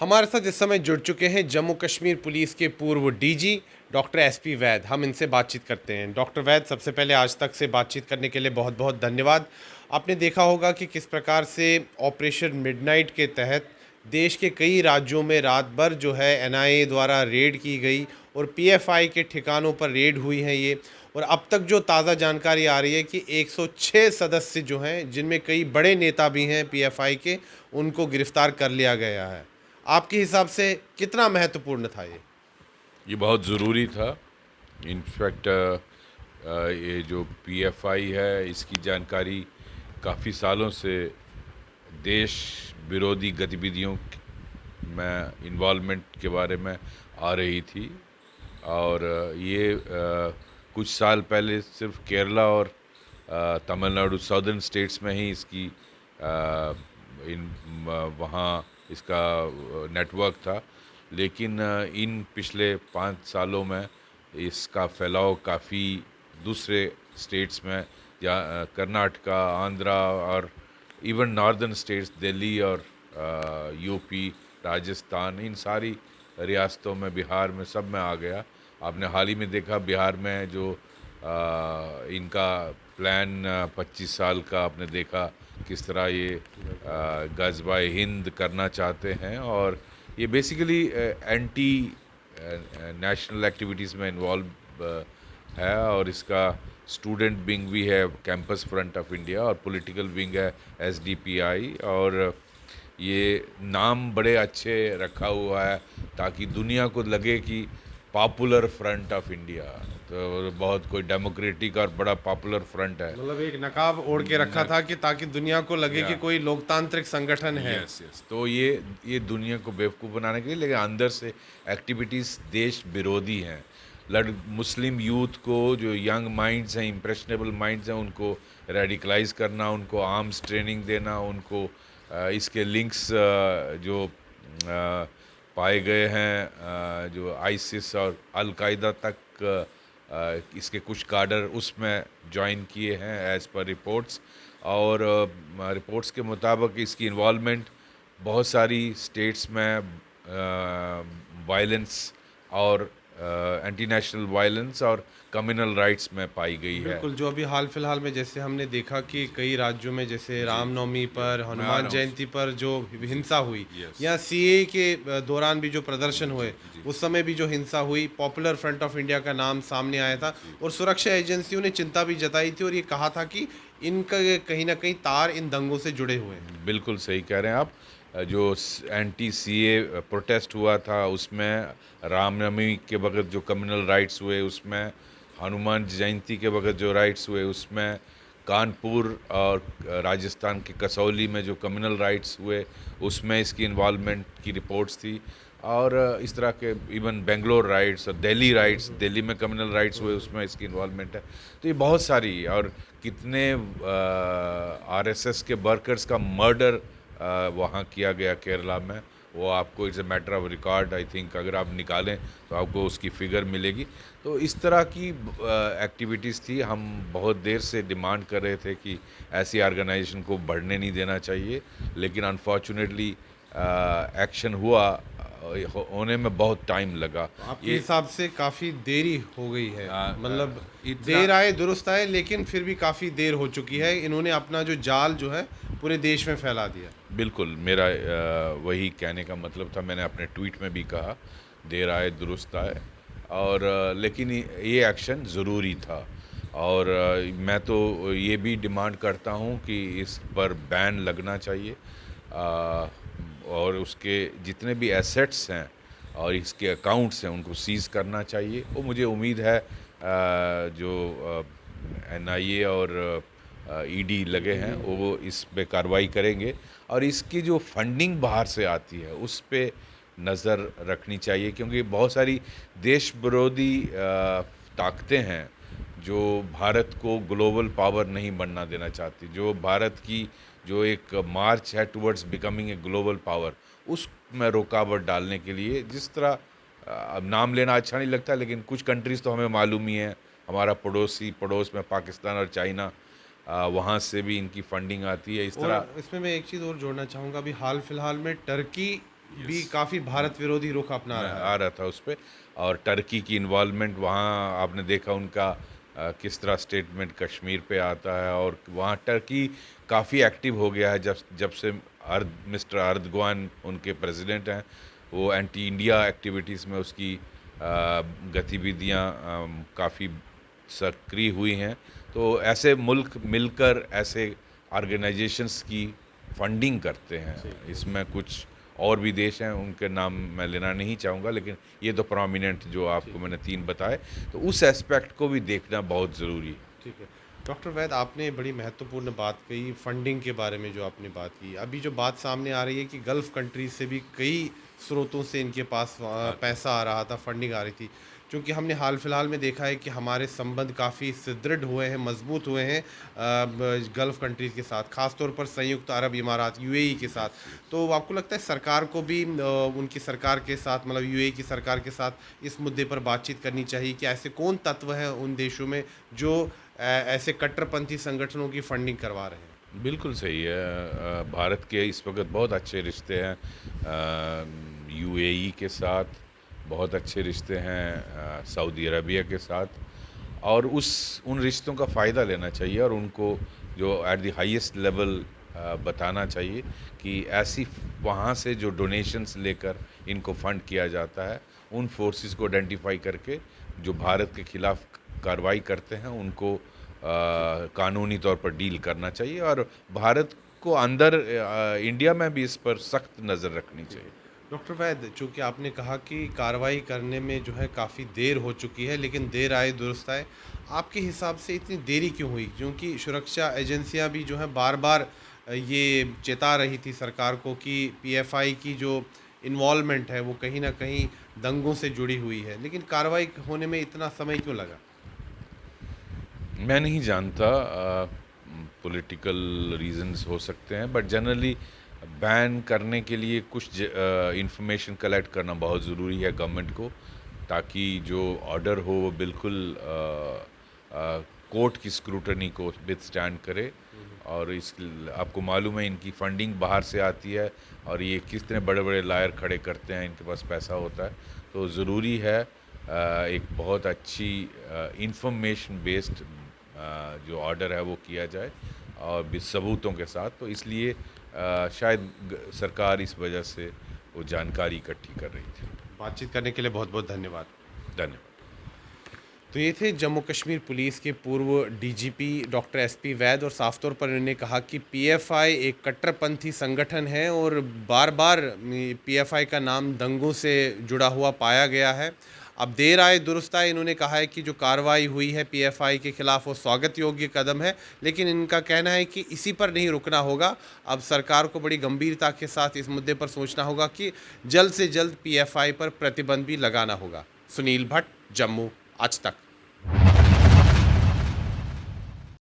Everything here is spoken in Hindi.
हमारे साथ इस समय जुड़ चुके हैं जम्मू कश्मीर पुलिस के पूर्व डीजी डॉक्टर एसपी वैद। हम इनसे बातचीत करते हैं। डॉक्टर वैद, सबसे पहले आज तक से बातचीत करने के लिए बहुत बहुत धन्यवाद। आपने देखा होगा कि किस प्रकार से ऑपरेशन मिडनाइट के तहत देश के कई राज्यों में रात भर जो है एनआईए द्वारा रेड की गई और पीएफआई के ठिकानों पर रेड हुई है ये। और अब तक जो ताज़ा जानकारी आ रही है कि 106 सदस्य जो हैं, जिनमें कई बड़े नेता भी हैं पीएफआई के, उनको गिरफ्तार कर लिया गया है। आपके हिसाब से कितना महत्वपूर्ण था ये? ये बहुत ज़रूरी था। इनफैक्ट ये जो पीएफआई है, इसकी जानकारी काफ़ी सालों से देश विरोधी गतिविधियों में इन्वॉल्वमेंट के बारे में आ रही थी। और ये कुछ साल पहले सिर्फ केरला और तमिलनाडु साउदर्न स्टेट्स में ही इसकी इन वहाँ इसका नेटवर्क था। लेकिन इन पिछले 5 सालों में इसका फैलाव काफ़ी दूसरे स्टेट्स में, या कर्नाटका, आंध्रा और इवन नॉर्दर्न स्टेट्स दिल्ली और यूपी, राजस्थान, इन सारी रियासतों में, बिहार में, सब में आ गया। आपने हाल ही में देखा बिहार में जो इनका प्लान 25 साल का, आपने देखा किस तरह ये गज़वाए हिंद करना चाहते हैं। और ये बेसिकली एंटी नेशनल एक्टिविटीज़ में इन्वॉल्व है। और इसका स्टूडेंट विंग भी है, कैंपस फ्रंट ऑफ इंडिया, और पॉलिटिकल विंग है एसडीपीआई। और ये नाम बड़े अच्छे रखा हुआ है ताकि दुनिया को लगे कि पॉपुलर फ्रंट ऑफ इंडिया, तो बहुत कोई डेमोक्रेटिक और बड़ा पॉपुलर फ्रंट है। मतलब एक नकाब ओढ़ के रखा था कि ताकि दुनिया को लगे कि या कोई लोकतांत्रिक संगठन है। यस यस, तो ये दुनिया को बेवकूफ़ बनाने के लिए, लेकिन अंदर से एक्टिविटीज़ देश विरोधी हैं। मुस्लिम यूथ को, जो यंग माइंड्स हैं, इम्प्रेशनेबल माइंड्स हैं, उनको रेडिकलाइज करना, उनको आर्म्स ट्रेनिंग देना, उनको इसके लिंक्स जो पाए गए हैं, जो आईसिस और अल-कायदा तक इसके कुछ काडर उसमें ज्वाइन किए हैं एज़ पर रिपोर्ट्स। और रिपोर्ट्स के मुताबिक इसकी इन्वॉल्वमेंट बहुत सारी स्टेट्स में वायलेंस और एंटी नेशनल वायलेंस और कम्युनल राइट्स में पाई गई है। बिल्कुल, जो अभी हाल फिलहाल में जैसे हमने देखा कि कई राज्यों में जैसे जी, रामनवमी पर, मैं आ हनुमान रहा हूँ। जयंती पर जो हिंसा हुई, यस। या सीएए के दौरान भी जो प्रदर्शन जी हुए, जी उस समय भी जो हिंसा हुई, पॉपुलर फ्रंट ऑफ इंडिया का नाम सामने आया था। जी। और सुरक्षा एजेंसियों ने चिंता भी जताई थी और ये कहा था कि इनका कहीं न कहीं तार इन दंगों से जुड़े हुए हैं। बिल्कुल सही कह रहे हैं आप। जो एंटी सीए प्रोटेस्ट हुआ था, उसमें रामनवमी के वक़्त जो कम्युनल राइट्स हुए उसमें, हनुमान जयंती के वक़्त जो राइट्स हुए उसमें, कानपुर और राजस्थान के कसौली में जो कम्युनल राइट्स हुए उसमें इसकी इन्वॉल्वमेंट की रिपोर्ट्स थी। और इस तरह के इवन बेंगलोर राइट्स और दिल्ली राइट्स, दिल्ली में कम्युनल राइट्स हुए उसमें इसकी इन्वॉल्वमेंट है। तो ये बहुत सारी, और कितने आरएसएस के वर्कर्स का मर्डर वहाँ किया गया केरला में, वो आपको it's a matter of record. I think अगर आप निकालें तो आपको उसकी फिगर मिलेगी। तो इस तरह की एक्टिविटीज़ थी। हम बहुत देर से डिमांड कर रहे थे कि ऐसी ऑर्गेनाइजेशन को बढ़ने नहीं देना चाहिए, लेकिन अनफॉर्चुनेटली एक्शन हुआ, होने में बहुत टाइम लगा। आपके ये हिसाब से काफ़ी देरी हो गई है, मतलब इतना देर आए दुरुस्त आए, लेकिन फिर भी काफ़ी देर हो चुकी है। इन्होंने अपना जो जाल जो है पूरे देश में फैला दिया। बिल्कुल, मेरा वही कहने का मतलब था। मैंने अपने ट्वीट में भी कहा, देर आए दुरुस्त आए। और लेकिन ये एक्शन ज़रूरी था। और मैं तो ये भी डिमांड करता हूँ कि इस पर बैन लगना चाहिए। और उसके जितने भी एसेट्स हैं और इसके अकाउंट्स हैं उनको सीज़ करना चाहिए। वो मुझे उम्मीद है जो एनआईए और ईडी लगे हैं वो इस पे कार्रवाई करेंगे। और इसकी जो फंडिंग बाहर से आती है उस पे नज़र रखनी चाहिए, क्योंकि बहुत सारी देश विरोधी ताकतें हैं जो भारत को ग्लोबल पावर नहीं बनना देना चाहती। जो भारत की जो एक मार्च है towards becoming a global power, उसमें रुकावट डालने के लिए, जिस तरह अब नाम लेना अच्छा नहीं लगता, लेकिन कुछ कंट्रीज़ तो हमें मालूम ही है। हमारा पड़ोस में पाकिस्तान और चाइना, वहाँ से भी इनकी फंडिंग आती है। इस तरह और इसमें मैं एक चीज़ और जोड़ना चाहूँगा, अभी हाल फिलहाल में टर्की भी काफ़ी भारत विरोधी रुख अपना रहा है। आ रहा था उस पे। और टर्की की इन्वॉल्वमेंट वहाँ आपने देखा उनका किस तरह स्टेटमेंट कश्मीर पे आता है, और वहाँ टर्की काफ़ी एक्टिव हो गया है जब जब से मिस्टर अर्दगवान उनके प्रेसिडेंट हैं। वो एंटी इंडिया एक्टिविटीज़ में उसकी गतिविधियाँ काफ़ी सक्रिय हुई हैं। तो ऐसे मुल्क मिलकर ऐसे ऑर्गेनाइजेशंस की फंडिंग करते हैं। इसमें कुछ और भी देश हैं, उनके नाम मैं लेना नहीं चाहूँगा, लेकिन ये तो प्रोमिनेंट जो आपको मैंने 3 बताए, तो उस एस्पेक्ट को भी देखना बहुत ज़रूरी है। ठीक है। डॉक्टर वैद, आपने बड़ी महत्वपूर्ण बात कही फंडिंग के बारे में जो आपने बात की। अभी जो बात सामने आ रही है कि गल्फ़ कंट्रीज़ से भी कई स्रोतों से इनके पास पैसा आ रहा था, फंडिंग आ रही थी। क्योंकि हमने हाल फिलहाल में देखा है कि हमारे संबंध काफ़ी सुदृढ़ हुए हैं, मज़बूत हुए हैं गल्फ़ कंट्रीज़ के साथ, ख़ास तौर पर संयुक्त अरब इमारात यूएई के साथ। तो आपको लगता है सरकार को भी उनकी सरकार के साथ, मतलब यूएई की सरकार के साथ इस मुद्दे पर बातचीत करनी चाहिए कि ऐसे कौन तत्व हैं उन देशों में जो ऐसे कट्टरपंथी संगठनों की फंडिंग करवा रहे हैं? बिल्कुल सही है। भारत के इस वक्त बहुत अच्छे रिश्ते हैं यूएई के साथ, बहुत अच्छे रिश्ते हैं सऊदी अरबिया के साथ, और उन रिश्तों का फ़ायदा लेना चाहिए और उनको जो एट द हाईएस्ट लेवल बताना चाहिए कि ऐसी वहाँ से जो डोनेशंस लेकर इनको फंड किया जाता है, उन फोर्सेस को आइडेंटिफाई करके जो भारत के खिलाफ कार्रवाई करते हैं उनको कानूनी तौर पर डील करना चाहिए, और भारत को अंदर इंडिया में भी इस पर सख्त नज़र रखनी चाहिए। डॉक्टर वैद, चूँकि आपने कहा कि कार्रवाई करने में जो है काफ़ी देर हो चुकी है, लेकिन देर आए दुरुस्त आए। आपके हिसाब से इतनी देरी क्यों हुई? क्योंकि सुरक्षा एजेंसियाँ भी जो हैं बार-बार ये चेता रही थी सरकार को कि पीएफआई की जो इन्वॉल्वमेंट है वो कहीं न कहीं दंगों से जुड़ी हुई है, लेकिन कार्रवाई होने में इतना समय क्यों लगा? मैं नहीं जानता, पॉलिटिकल रीजंस हो सकते हैं, बट जनरली बैन करने के लिए कुछ इंफॉर्मेशन कलेक्ट करना बहुत ज़रूरी है गवर्नमेंट को, ताकि जो ऑर्डर हो वो बिल्कुल कोर्ट की स्क्रूटनी को विथस्टैंड करे। और इस आपको मालूम है इनकी फंडिंग बाहर से आती है, और ये कितने बड़े बड़े लायर खड़े करते हैं, इनके पास पैसा होता है। तो ज़रूरी है एक बहुत अच्छी इंफॉर्मेशन बेस्ड जो ऑर्डर है वो किया जाए, और भी सबूतों के साथ। तो इसलिए शायद सरकार इस वजह से वो जानकारी इकट्ठी कर रही थी। बातचीत करने के लिए बहुत-बहुत धन्यवाद। धन्यवाद। तो ये थे जम्मू कश्मीर पुलिस के पूर्व डीजीपी डॉक्टर एसपी वैद, और साफ तौर पर उन्होंने कहा कि पीएफआई एक कट्टरपंथी संगठन है और बार बार पीएफआई का नाम दंगों से जुड़ा हुआ पाया गया है। अब देर आए दुरुस्त आए, इन्होंने कहा है कि जो कार्रवाई हुई है पीएफआई के खिलाफ वो स्वागत योग्य कदम है, लेकिन इनका कहना है कि इसी पर नहीं रुकना होगा। अब सरकार को बड़ी गंभीरता के साथ इस मुद्दे पर सोचना होगा कि जल्द से जल्द पीएफआई पर प्रतिबंध भी लगाना होगा। सुनील भट्ट, जम्मू, आज तक।